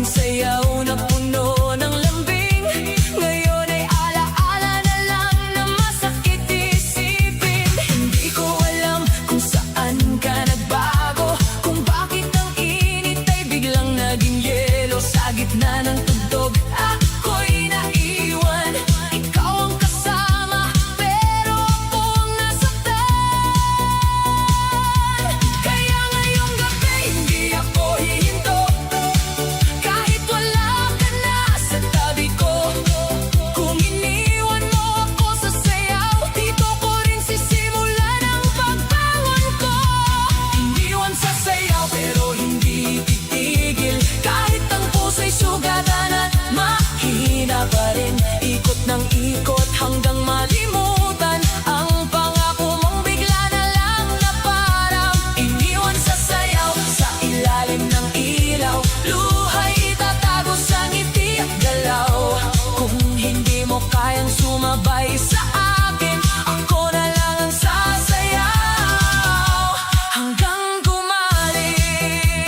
ating sayaw na puno ng lambing. Ngayon ay alaala na lang na masakit isipin. Hindi ko alam kung saan ka nagbago, kung bakit ang init ay biglang naging yelo. Sa gitna ng tugtog ako'y naiwan, ikaw ang kasama pero akong nasaktan. Kaya ngayong gabi hindi ako hihinto, kahit wala ka na sa tabi ko. Kung iniwan mo ako sa sayaw, dito ko rin sisimulan ang pagbangon ko. Iniwan sa sayaw pero hindi titigil, kahit ang puso'y sugatan at mahina pa rin. Ikot ng ikot hanggang malimutan ang pangako mong bigla na lang na parang iniwan sa sayaw. Sa ilalim ng ilaw, luha'y itatago sa ngiti at galaw. Kung hindi mo kayang sumabay sa akin, ako na lang ang sasayaw hanggang gumaling.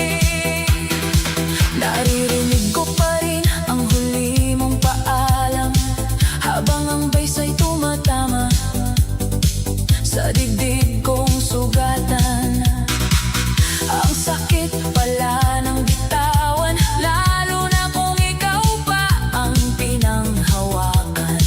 Naririnig ko pa rin ang huli mong paalam, habang ang baysa'y tumatama sa dibdib kong sugatan. Ang sakit pala ng bitawan, lalo na kung ikaw pa ang pinanghawakan.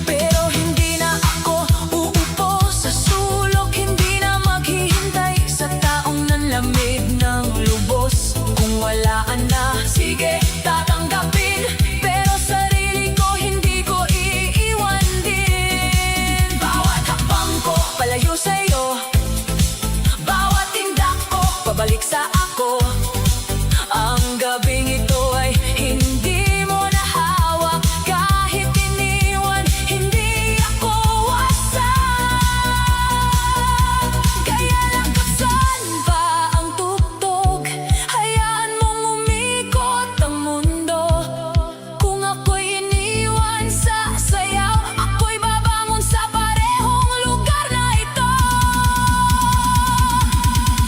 Pero hindi na ako uupo sa sulok, hindi na maghihintay sa taong nanlamig ng lubos. Kung walaan na, sige tatanggapin, pero sarili ko hindi ko iiwan din. Bawat hakbang ko palayo sa'yo, bawat tindak ko pabalik sa ako. Ang gabing ito ay hindi mo na hawak, kahit iniwan hindi ako wasak. Kaya lakasan pa ang tugtog, hayaan mong umikot ang mundo. Kung ako'y iniwan sa sayaw, ako'y babangon sa parehong lugar na ito.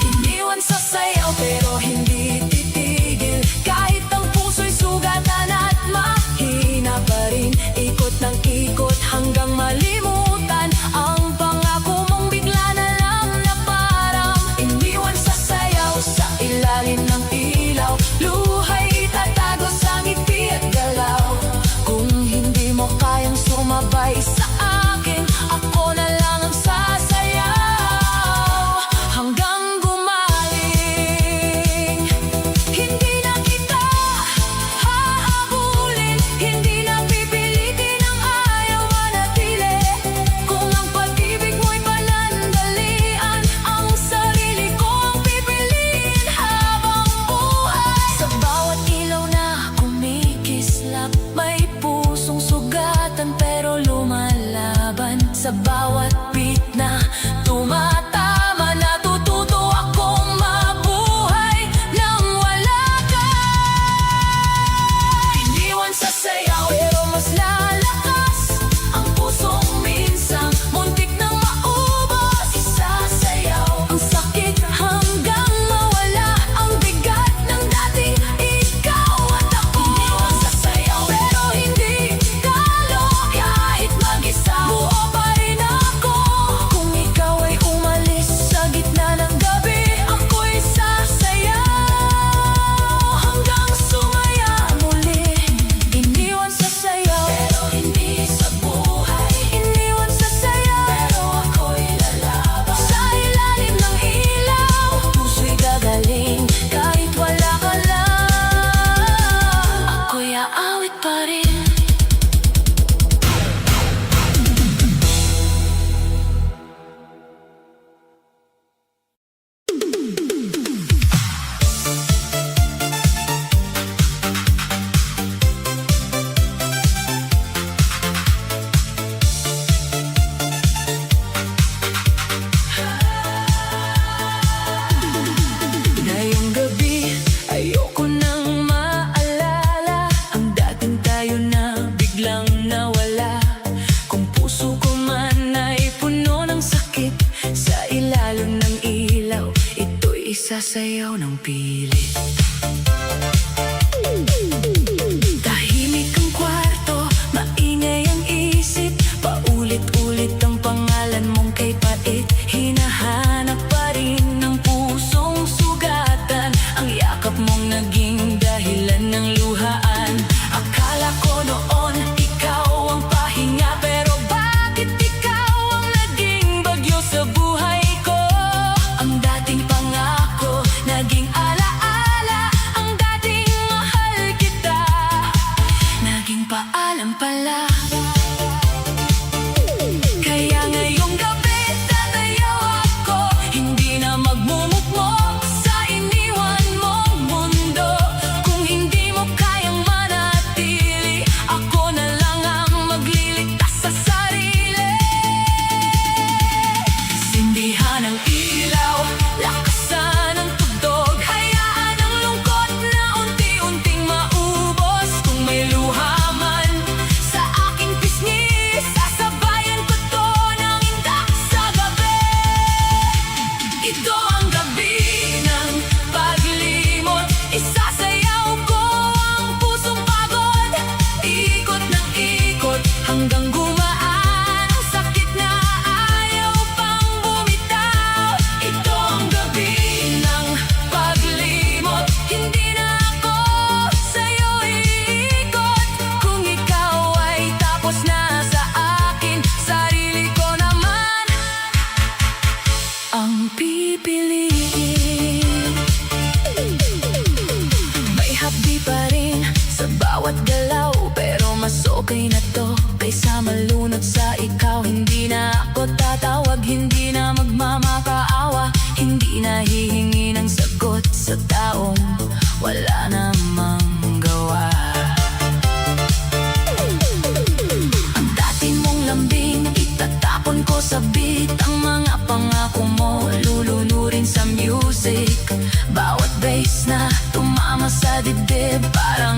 Iniwan sa sayaw pero hindi titigil, kahit ang puso'y sugatan at mahina pa rin. Ikot ng ikot hanggang malimutan ang pangako mong bigla na lang na parang iniwan sa sayaw. Sa ilalim ng ilaw, luha'y itatago sa ngiti at galaw. Kung hindi mo kayang sumabay sa akin, ako na lang ang sasayaw hanggang gumaling. Hindi na kita hahabulin, hindi na pipilitin ang ayaw manatili. Kung ang pag-ibig mo'y panandalian, ang sarili ko ang pipiliin habang mong naging dahilan ng luhaan. Akala ko noon ikaw ang pahinga, pero bakit ikaw ang naging bagyo sa buhay ko? Ang dating pangako, naging alaala. Ang dating mahal kita, naging paalam pala. Kaya ngayong gabi tatayo ako, hindi na magmumukmok sa iniwan mong mundo. Kung hindi mo kayang manatili, ako na lang ang magliligtas sa sarili. Sindihan ang ilaw, lakasan ang tugtog, hayaan ang lungkot na unti-unting maubos. Kung may luha man sa aking pisngi, sasabayan ko to ng indak sa gabi. Ito ang gabi ng paglimot, isasayaw ko ang pusong pagod. Ikot ng ikot hanggang gumaan ang sakit na ayaw pang bumitaw. Ito ang gabi ng paglimot, hindi na ako sa'yo iikot. Kung ikaw ay tapos na sa akin, sarili ko naman ang pipiliin. May hapdi pa rin sa bawat galaw, pero mas okay na to kaysa malunod sa ikaw. Hindi na ako tatawag, hindi na magmamakaawa, hindi na hihingi ng sagot sa taong wala namang gawa. Ang dati mong lambing, itatapon ko sa beat. Ang mga pangako mo, lulunurin sa music. Bawat bass na tumama sa dibdib, parang